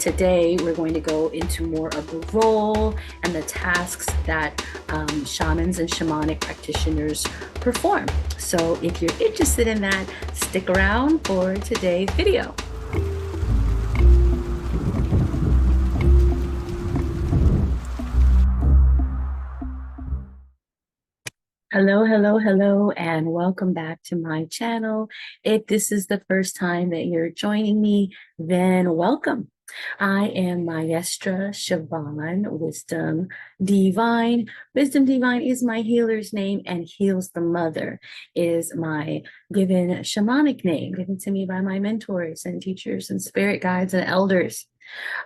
Today, we're going to go into more of the role and the tasks that shamans and shamanic practitioners perform. So if you're interested in that, stick around for today's video. Hello, hello, hello, and welcome back to my channel. If this is the first time that you're joining me, then welcome. I am Maestra Wyzdom DVine. Wyzdom DVine is my healer's name, and Heals the Mother is my given shamanic name, given to me by my mentors and teachers and spirit guides and elders.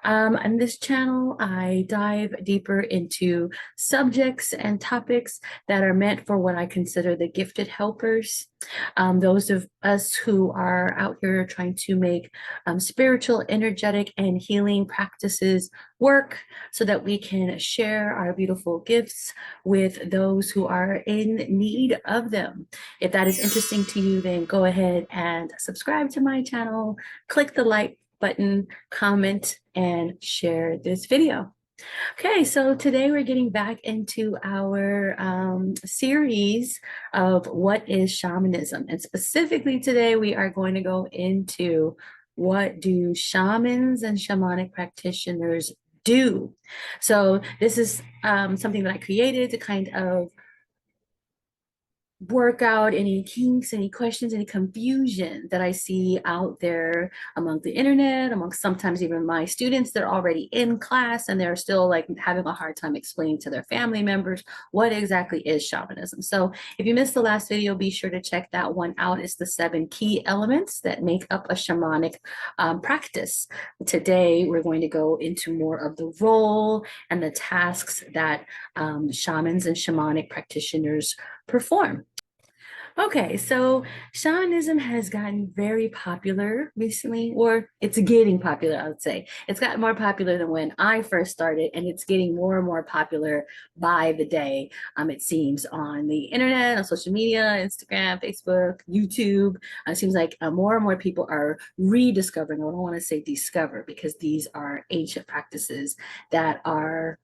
On this channel, I dive deeper into subjects and topics that are meant for what I consider the gifted helpers, those of us who are out here trying to make spiritual, energetic, and healing practices work so that we can share our beautiful gifts with those who are in need of them. If that is interesting to you, then go ahead and subscribe to my channel, click the like button, comment, and share this video. Okay, so today we're getting back into our series of what is shamanism. And specifically today, we are going to go into what do shamans and shamanic practitioners do. So this is something that I created to kind of work out any kinks, any questions, any confusion that I see out there among the internet, amongst sometimes even my students that are already in class and they're still like having a hard time explaining to their family members what exactly is shamanism. So if you missed the last video, be sure to check that one out. It's the 7 key elements that make up a shamanic practice. Today, we're going to go into more of the role and the tasks that shamans and shamanic practitioners perform. Okay, so shamanism has gotten very popular recently, or it's getting popular, I would say. It's gotten more popular than when I first started, and it's getting more and more popular by the day, it seems, on the internet, on social media, Instagram, Facebook, YouTube. It seems like more and more people are rediscovering, I don't want to say discover, because these are ancient practices that are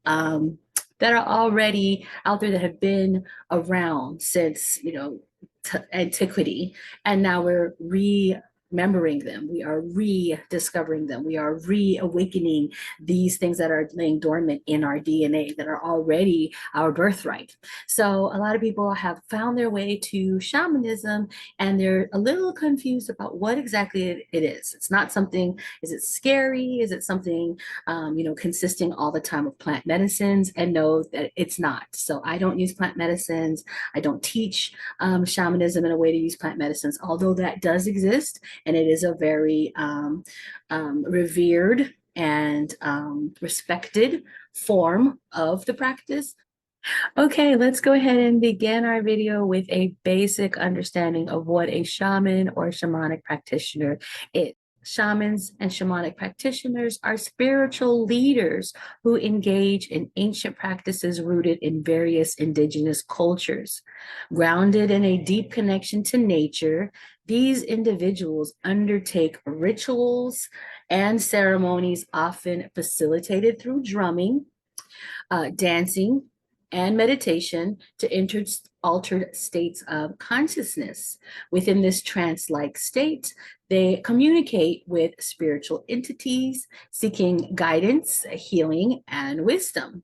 already out there, that have been around since, antiquity, and now we're remembering them, we are rediscovering them, we are reawakening these things that are laying dormant in our DNA, that are already our birthright. So a lot of people have found their way to shamanism, and they're a little confused about what exactly it is. It's not something, is it scary? Is it something consisting all the time of plant medicines? And no, that it's not. So I don't use plant medicines. I don't teach shamanism in a way to use plant medicines, although that does exist, and it is a very revered and respected form of the practice. Okay, let's go ahead and begin our video with a basic understanding of what a shaman or shamanic practitioner is. Shamans and shamanic practitioners are spiritual leaders who engage in ancient practices rooted in various indigenous cultures. Grounded in a deep connection to nature, these individuals undertake rituals and ceremonies often facilitated through drumming, dancing, and meditation to enter altered states of consciousness. Within this trance-like state, they communicate with spiritual entities, seeking guidance, healing, and wisdom.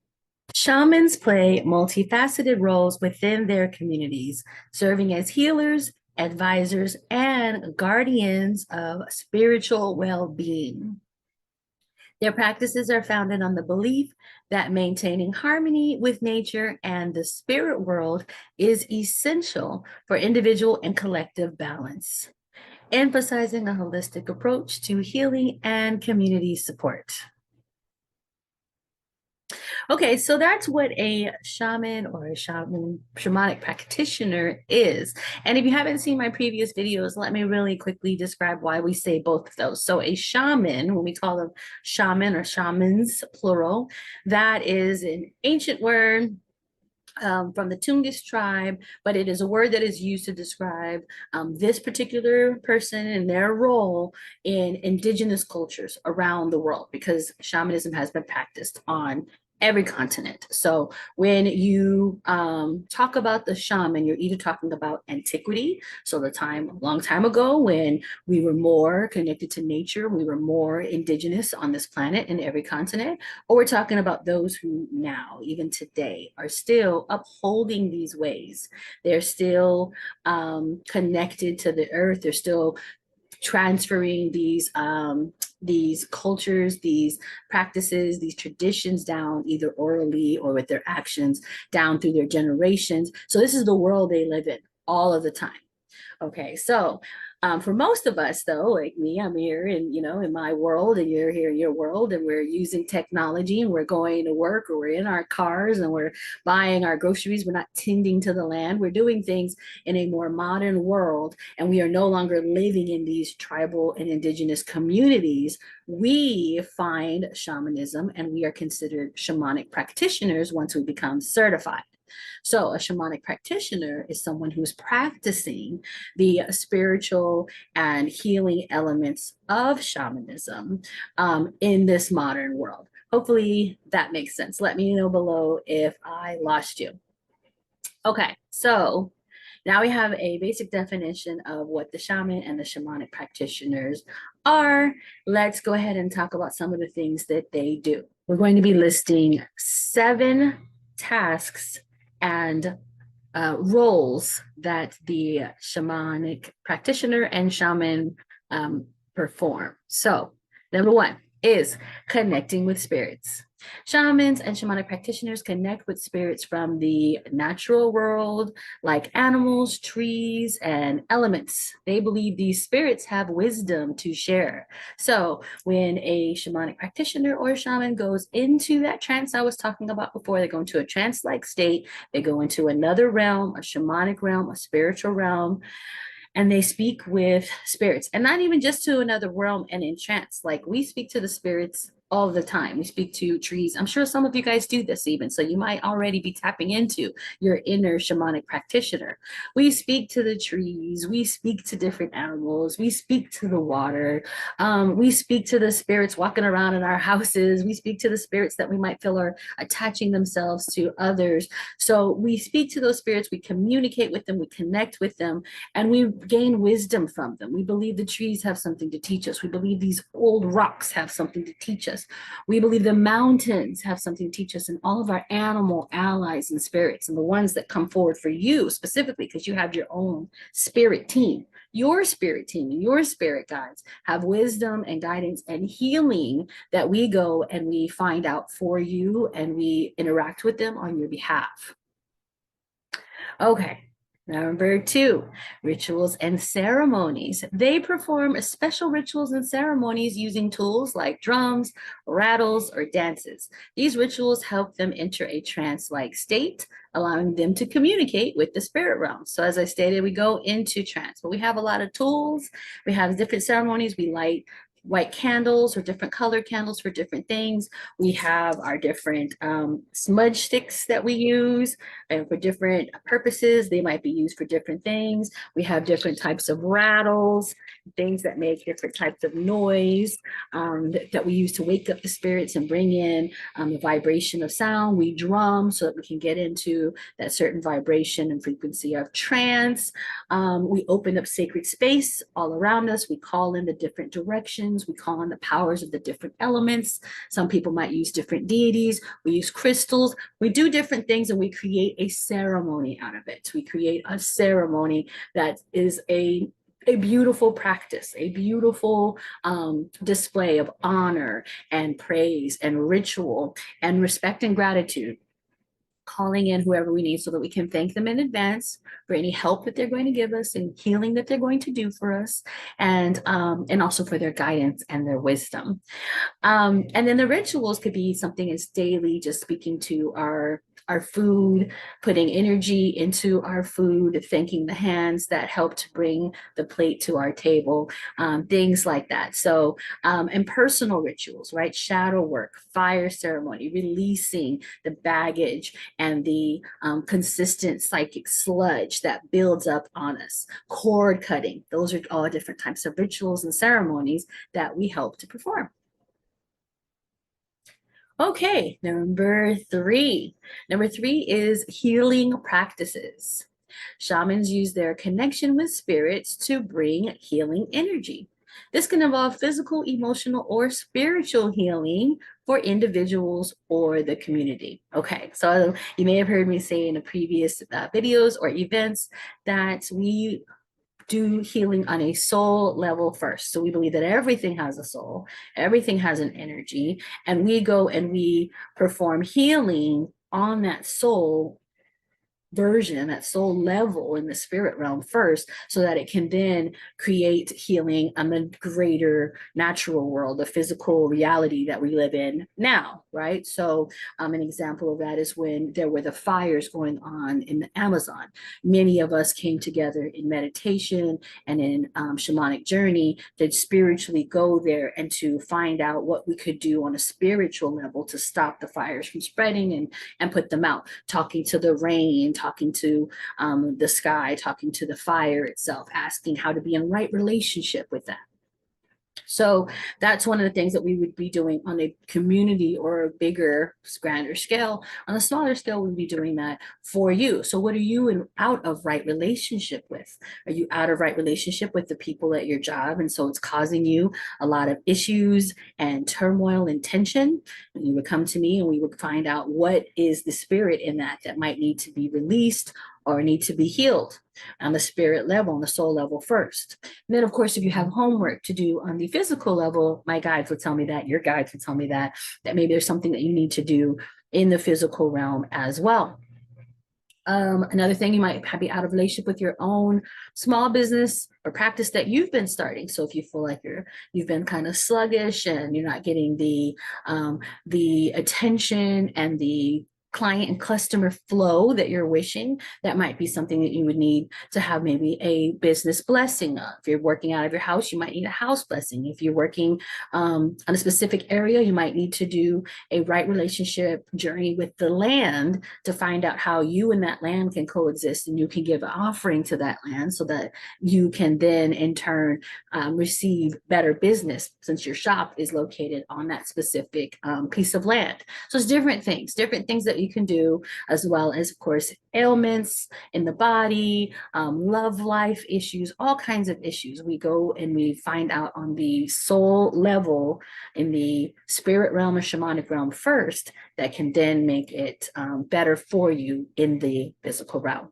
Shamans play multifaceted roles within their communities, serving as healers, advisors, and guardians of spiritual well-being. Their practices are founded on the belief that maintaining harmony with nature and the spirit world is essential for individual and collective balance, emphasizing a holistic approach to healing and community support. Okay, so that's what a shaman or a shamanic practitioner is. And if you haven't seen my previous videos, let me really quickly describe why we say both of those. So a shaman, when we call them shaman or shamans, plural, that is an ancient word from the Tungus tribe, but it is a word that is used to describe this particular person and their role in indigenous cultures around the world, because shamanism has been practiced on every continent. So when you talk about the shaman, you're either talking about antiquity, so the time, a long time ago when we were more connected to nature, we were more indigenous on this planet in every continent, or we're talking about those who now, even today, are still upholding these ways. They're still connected to the earth. They're still transferring these cultures, these practices, these traditions down either orally or with their actions down through their generations. So this is the world they live in all of the time. Okay, so for most of us, though, like me, I'm here in, in my world, and you're here in your world, and we're using technology, and we're going to work, or we're in our cars, and we're buying our groceries. We're not tending to the land. We're doing things in a more modern world, and we are no longer living in these tribal and indigenous communities. We find shamanism, and we are considered shamanic practitioners once we become certified. So a shamanic practitioner is someone who's practicing the spiritual and healing elements of shamanism in this modern world. Hopefully that makes sense. Let me know below if I lost you. Okay, so now we have a basic definition of what the shaman and the shamanic practitioners are. Let's go ahead and talk about some of the things that they do. We're going to be listing 7 tasks and roles that the shamanic practitioner and shaman perform. So, number 1 is connecting with spirits. Shamans and shamanic practitioners connect with spirits from the natural world, like animals, trees, and elements. They believe these spirits have wisdom to share. So when a shamanic practitioner or a shaman goes into that trance I was talking about before, they go into a trance-like state, they go into another realm, a shamanic realm, a spiritual realm, and they speak with spirits, and not even just to another realm and in trance. Like, we speak to the spirits all the time. We speak to trees. I'm sure some of you guys do this even, so you might already be tapping into your inner shamanic practitioner. We speak to the trees. We speak to different animals. We speak to the water. We speak to the spirits walking around in our houses. We speak to the spirits that we might feel are attaching themselves to others. So we speak to those spirits. We communicate with them. We connect with them, and we gain wisdom from them. We believe the trees have something to teach us. We believe these old rocks have something to teach us. We believe the mountains have something to teach us, and all of our animal allies and spirits, and the ones that come forward for you specifically, because you have your own spirit team. Your spirit team and your spirit guides have wisdom and guidance and healing that we go and we find out for you, and we interact with them on your behalf. Okay. Number 2, rituals and ceremonies. They perform special rituals and ceremonies using tools like drums, rattles, or dances. These rituals help them enter a trance-like state, allowing them to communicate with the spirit realm. So as I stated, we go into trance, but we have a lot of tools. We have different ceremonies. We light white candles or different colored candles for different things. We have our different smudge sticks that we use for different purposes. They might be used for different things. We have different types of rattles, things that make different types of noise that we use to wake up the spirits and bring in the vibration of sound. We drum so that we can get into that certain vibration and frequency of trance. We open up sacred space all around us. We call in the different directions. We call on the powers of the different elements. Some people might use different deities. We use crystals. We do different things, and we create a ceremony out of it. We create a ceremony that is a beautiful practice, a beautiful display of honor and praise and ritual and respect and gratitude, calling in whoever we need so that we can thank them in advance for any help that they're going to give us and healing that they're going to do for us, and also for their guidance and their wisdom. And then the rituals could be something as daily, just speaking to our food, putting energy into our food, thanking the hands that helped bring the plate to our table, things like that. So, and personal rituals, right? Shadow work, fire ceremony, releasing the baggage and the consistent psychic sludge that builds up on us. Cord cutting, those are all different types of rituals and ceremonies that we help to perform. Okay, number three. Number three is healing practices. Shamans use their connection with spirits to bring healing energy. This can involve physical, emotional, or spiritual healing for individuals or the community. Okay, so you may have heard me say in the previous videos or events that we do healing on a soul level first. So we believe that everything has a soul, everything has an energy, and we go and we perform healing on that soul version, that soul level in the spirit realm first, so that it can then create healing on the greater natural world, the physical reality that we live in now, right? So an example of that is when there were the fires going on in the Amazon. Many of us came together in meditation and in shamanic journey to spiritually go there and to find out what we could do on a spiritual level to stop the fires from spreading and put them out, talking to the rain, talking to the sky, talking to the fire itself, asking how to be in right relationship with that. So that's one of the things that we would be doing on a community or a bigger, grander scale. On a smaller scale, we'd be doing that for you. So what are you out of right relationship with? Are you out of right relationship with the people at your job? And so it's causing you a lot of issues and turmoil and tension. And you would come to me and we would find out what is the spirit in that might need to be released or need to be healed on the spirit level, on the soul level first. And then, of course, if you have homework to do on the physical level, my guides would tell me that, your guides would tell me that maybe there's something that you need to do in the physical realm as well. Another thing, you might be out of relationship with your own small business or practice that you've been starting. So if you feel like you've been kind of sluggish and you're not getting the attention and the client and customer flow that you're wishing, that might be something that you would need to have maybe a business blessing of. If you're working out of your house, you might need a house blessing. If you're working on a specific area, you might need to do a right relationship journey with the land to find out how you and that land can coexist, and you can give an offering to that land so that you can then in turn receive better business, since your shop is located on that specific piece of land. So it's different things that you can do, as well as, of course, ailments in the body, love life issues, all kinds of issues. We go and we find out on the soul level in the spirit realm or shamanic realm first, that can then make it better for you in the physical realm.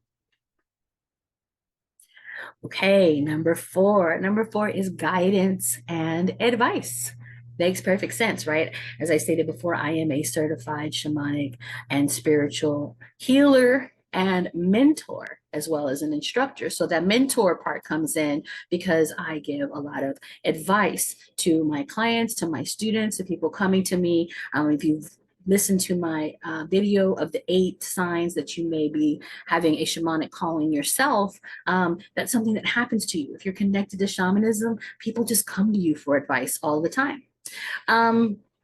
Okay, number four. Number four is guidance and advice. Makes perfect sense, right? As I stated before, I am a certified shamanic and spiritual healer and mentor, as well as an instructor. So that mentor part comes in because I give a lot of advice to my clients, to my students, to people coming to me. If you've listened to my video of the 8 signs that you may be having a shamanic calling yourself, that's something that happens to you. If you're connected to shamanism, people just come to you for advice all the time.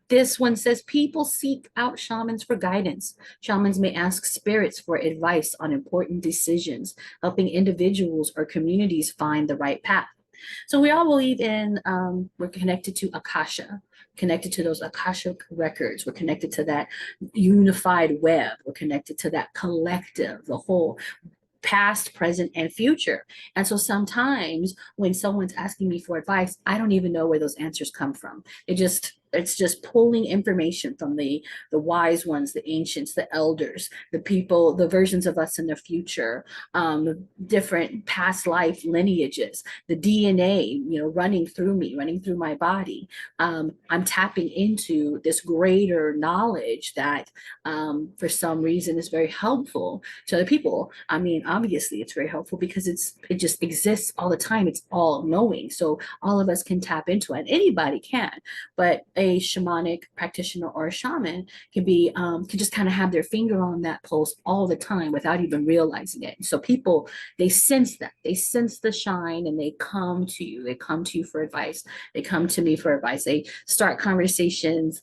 This one says, people seek out shamans for guidance. Shamans may ask spirits for advice on important decisions, helping individuals or communities find the right path. So we all believe in, we're connected to Akasha, connected to those Akashic records. We're connected to that unified web. We're connected to that collective, the whole, past, present, and future. And so sometimes when someone's asking me for advice, I don't even know where those answers come from. It's just pulling information from the wise ones, the ancients, the elders, the people, the versions of us in the future, different past life lineages, the DNA, running through me, running through my body. I'm tapping into this greater knowledge that for some reason is very helpful to other people. I mean, obviously it's very helpful because it just exists all the time. It's all knowing. So all of us can tap into it. Anybody can, but a shamanic practitioner or a shaman can be can just kind of have their finger on that pulse all the time without even realizing it. So people, they sense that, they sense the shine, and they come to you. They come to you for advice. They come to me for advice. They start conversations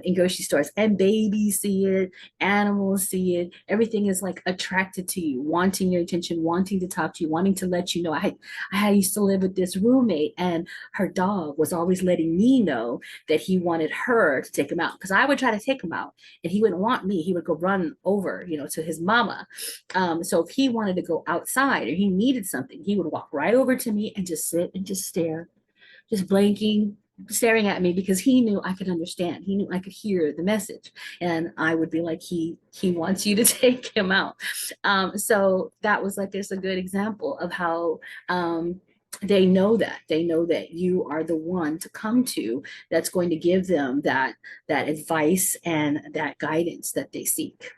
in grocery stores, and babies see it, animals see it. Everything is like attracted to you, wanting your attention, wanting to talk to you, wanting to let you know. I used to live with this roommate, and her dog was always letting me know that he wanted her to take him out, because I would try to take him out and he wouldn't want me. He would go run over, to his mama. So if he wanted to go outside or he needed something, he would walk right over to me and just sit and just stare, just blinking, staring at me, because he knew I could understand. He knew I could hear the message. And I would be like, he wants you to take him out. So that was like, there's a good example of how they know that you are the one to come to, that's going to give them that advice and that guidance that they seek.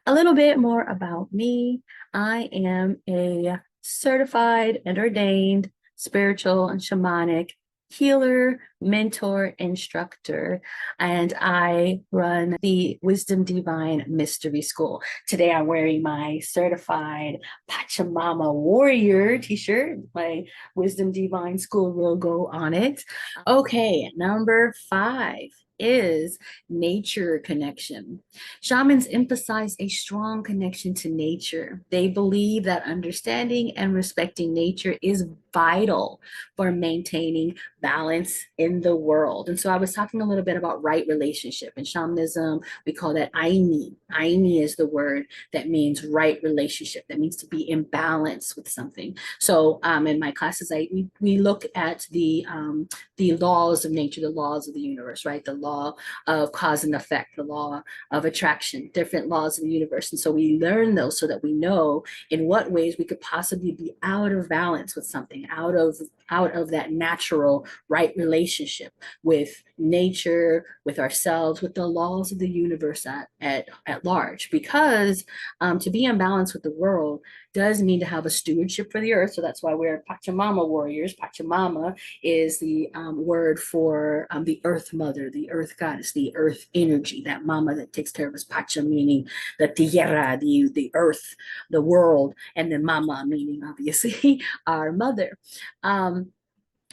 A little bit more about me. I am a certified and ordained spiritual and shamanic healer, mentor, instructor, and I run the Wyzdom DVine Mystery School. Today I'm wearing my certified Pachamama Warrior t-shirt, my Wyzdom DVine School logo on it. Okay, number 5 is nature connection. Shamans emphasize a strong connection to nature. They believe that understanding and respecting nature is vital for maintaining balance in the world. And so I was talking a little bit about right relationship. In shamanism, we call that aini. Aini is the word that means right relationship. That means to be in balance with something. So in my classes, we look at the laws of nature, the laws of the universe, right? The law of cause and effect, the law of attraction, different laws of the universe. And so we learn those so that we know in what ways we could possibly be out of balance with something, out of that natural right relationship with nature, with ourselves, with the laws of the universe at large. Because to be in balance with the world does mean to have a stewardship for the earth. So that's why we're Pachamama warriors. Pachamama is the word for the earth mother, the earth goddess, the earth energy, that mama that takes care of us. Pacha meaning the tierra, the earth, the world, and then mama meaning obviously our mother.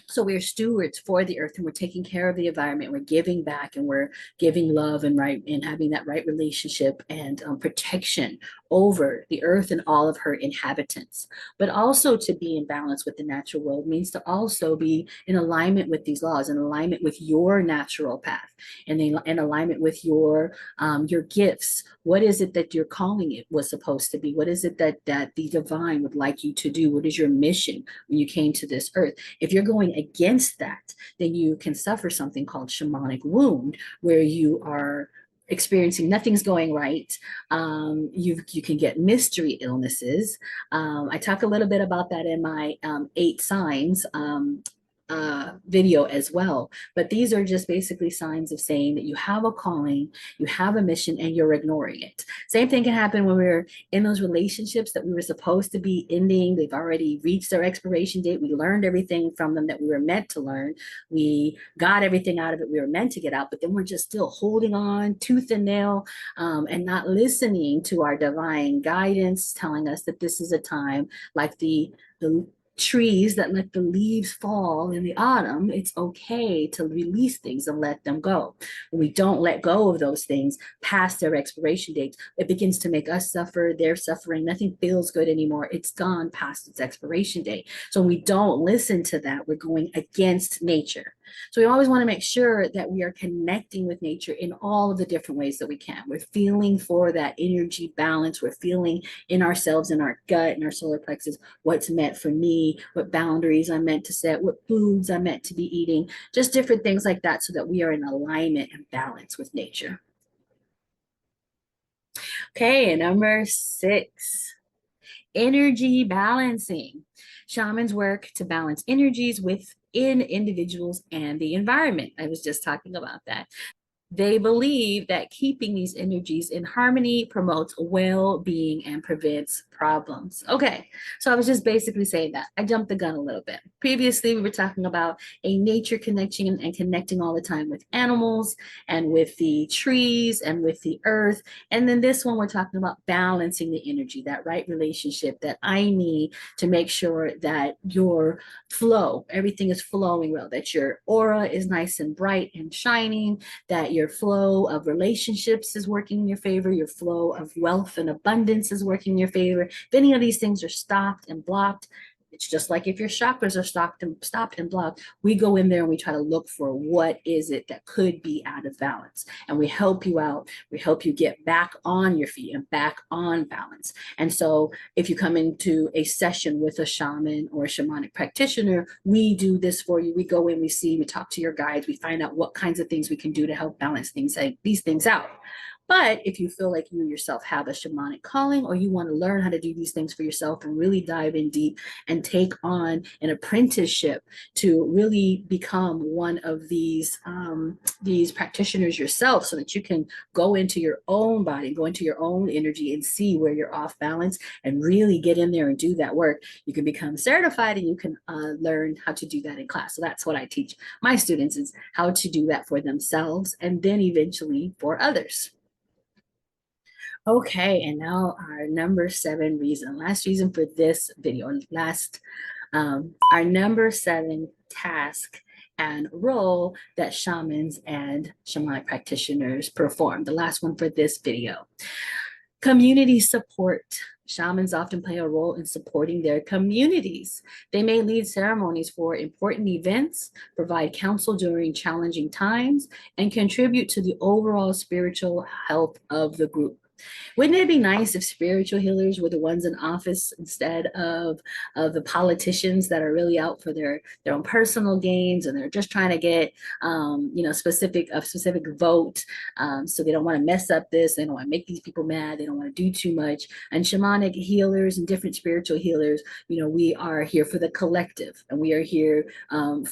So we're stewards for the earth, and we're taking care of the environment. We're giving back, and we're giving love and having that right relationship and protection over the earth and all of her inhabitants. But also to be in balance with the natural world means to also be in alignment with these laws, in alignment with your natural path, and in alignment with your gifts. What is it that your calling it was supposed to be? What is it that the divine would like you to do? What is your mission when you came to this earth? If you're going against that, then you can suffer something called shamanic wound, where you are experiencing nothing's going right. You can get mystery illnesses. I talk a little bit about that in my 8 signs video as well. But these are just basically signs of saying that you have a calling, you have a mission, and you're ignoring it. Same thing can happen when we're in those relationships that we were supposed to be ending. They've already reached their expiration date. We learned everything from them that we were meant to learn. We got everything out of it we were meant to get out, but then we're just still holding on tooth and nail and not listening to our divine guidance, telling us that this is a time like the trees that let the leaves fall in the autumn. It's okay to release things and let them go. When we don't let go of those things past their expiration dates, it begins to make us suffer. They're suffering. Nothing feels good anymore. It's gone past its expiration date. So when we don't listen to that, we're going against nature. So we always want to make sure that we are connecting with nature in all of the different ways that we can. We're feeling for that energy balance. We're feeling in ourselves, in our gut, in our solar plexus, what's meant for me, what boundaries I'm meant to set, what foods I'm meant to be eating, just different things like that, so that we are in alignment and balance with nature. Okay, number 6, energy balancing. Shamans work to balance energies within individuals and the environment. I was just talking about that. They believe that keeping these energies in harmony promotes well-being and prevents problems. Okay, so I was just basically saying that. I jumped the gun a little bit. Previously, we were talking about a nature connection and connecting all the time with animals and with the trees and with the earth. And then this one, we're talking about balancing the energy, that right relationship that I need to make sure that your flow, everything is flowing well, that your aura is nice and bright and shining, that your flow of relationships is working in your favor, your flow of wealth and abundance is working in your favor. If any of these things are stopped and blocked, it's just like if your chakras are stopped and blocked, we go in there and we try to look for what is it that could be out of balance. And we help you out. We help you get back on your feet and back on balance. And so if you come into a session with a shaman or a shamanic practitioner, we do this for you. We go in, we see, we talk to your guides, we find out what kinds of things we can do to help balance things, like these things out. But if you feel like you yourself have a shamanic calling, or you want to learn how to do these things for yourself and really dive in deep and take on an apprenticeship to really become one of these practitioners yourself, so that you can go into your own body, go into your own energy and see where you're off balance and really get in there and do that work, you can become certified and you can learn how to do that in class. So that's what I teach my students, is how to do that for themselves and then eventually for others. Okay, and now our number 7 reason, last reason for this video, our number 7 task and role that shamans and shamanic practitioners perform, the last one for this video. Community support. Shamans often play a role in supporting their communities. They may lead ceremonies for important events, provide counsel during challenging times, and contribute to the overall spiritual health of the group. Wouldn't it be nice if spiritual healers were the ones in office instead of the politicians that are really out for their own personal gains, and they're just trying to get a specific vote, so they don't want to mess up this, they don't want to make these people mad, they don't want to do too much. And shamanic healers and different spiritual healers, we are here for the collective, and we are here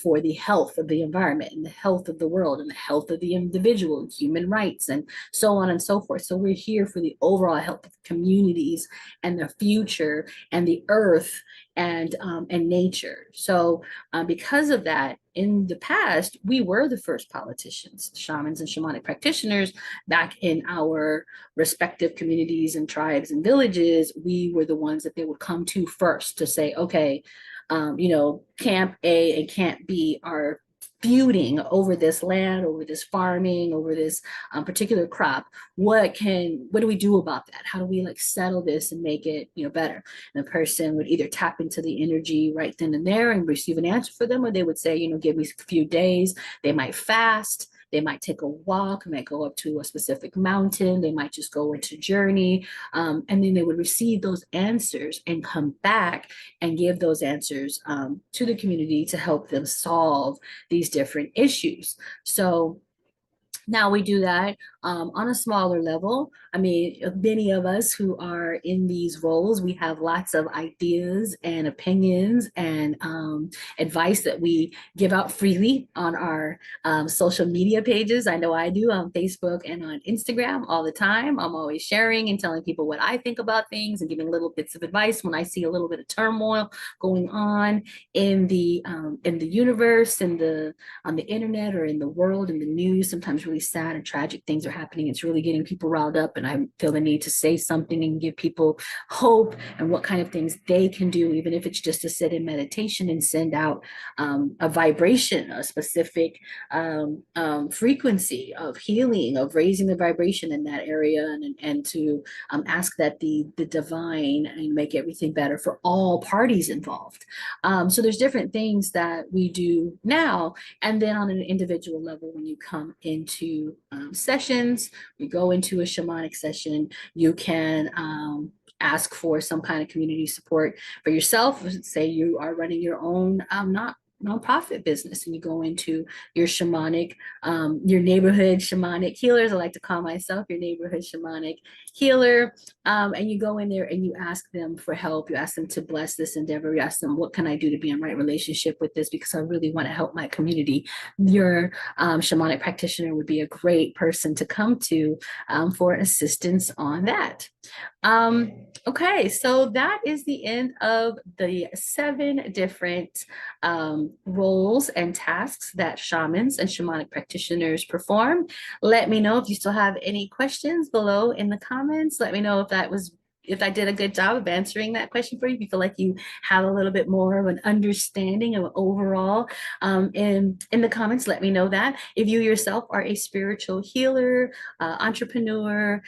for the health of the environment and the health of the world and the health of the individual, human rights, and so on and so forth. So we're here for the overall health of communities and the future and the earth and nature. So because of that, in the past, we were the first politicians, shamans and shamanic practitioners back in our respective communities and tribes and villages. We were the ones that they would come to first to say, okay, Camp A and Camp B are feuding over this land, over this farming, over this particular crop. What do we do about that? How do we settle this and make it better? And the person would either tap into the energy right then and there and receive an answer for them, or they would say, give me a few days. They might fast. They might take a walk, might go up to a specific mountain, they might just go into journey, and then they would receive those answers and come back and give those answers to the community to help them solve these different issues. So now we do that on a smaller level. I mean, many of us who are in these roles, we have lots of ideas and opinions and advice that we give out freely on our social media pages. I know I do on Facebook and on Instagram all the time. I'm always sharing and telling people what I think about things and giving little bits of advice when I see a little bit of turmoil going on in the universe, on the internet, or in the world, in the news. Sometimes really sad and tragic things are happening. It's really getting people riled up, and I feel the need to say something and give people hope and what kind of things they can do, even if it's just to sit in meditation and send out a vibration, a specific frequency of healing, of raising the vibration in that area, and to ask that the divine and make everything better for all parties involved. So there's different things that we do now. And then on an individual level, when you come into sessions, we go into a shamanic session, you can ask for some kind of community support for yourself. Say you are running your own nonprofit business and you go into your shamanic, your neighborhood shamanic healers. I like to call myself your neighborhood shamanic healer. And you go in there and you ask them for help. You ask them to bless this endeavor. You ask them, what can I do to be in right relationship with this? Because I really want to help my community. Your shamanic practitioner would be a great person to come to for assistance on that. Okay, so that is the end of the 7 different roles and tasks that shamans and shamanic practitioners perform. Let me know if you still have any questions below in the comments. Let me know if I did a good job of answering that question for you, if you feel like you have a little bit more of an understanding of overall. In the comments, let me know that. If you yourself are a spiritual healer, entrepreneur,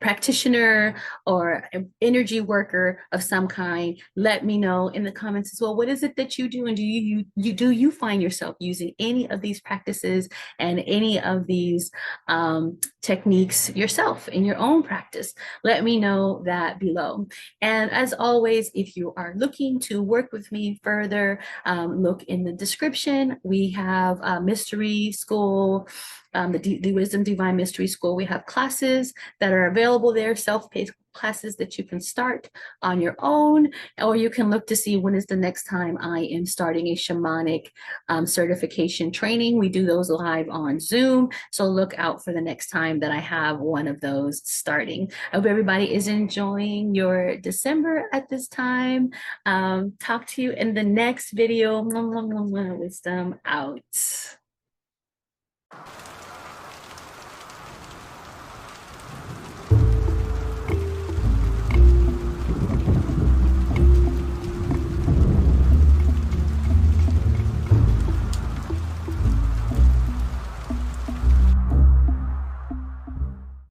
practitioner or energy worker of some kind, let me know in the comments as well. What is it that you do, and do you find yourself using any of these practices and any of these techniques yourself in your own practice? Let me know that below. And as always, if you are looking to work with me further, look in the description. We have a mystery school, the Wyzdom DVine Mystery School. We have classes that are available there, self-paced classes that you can start on your own, or you can look to see when is the next time I am starting a shamanic certification training. We do those live on Zoom, so look out for the next time that I have one of those starting. I hope everybody is enjoying your December at this time. Talk to you in the next video. Wisdom out.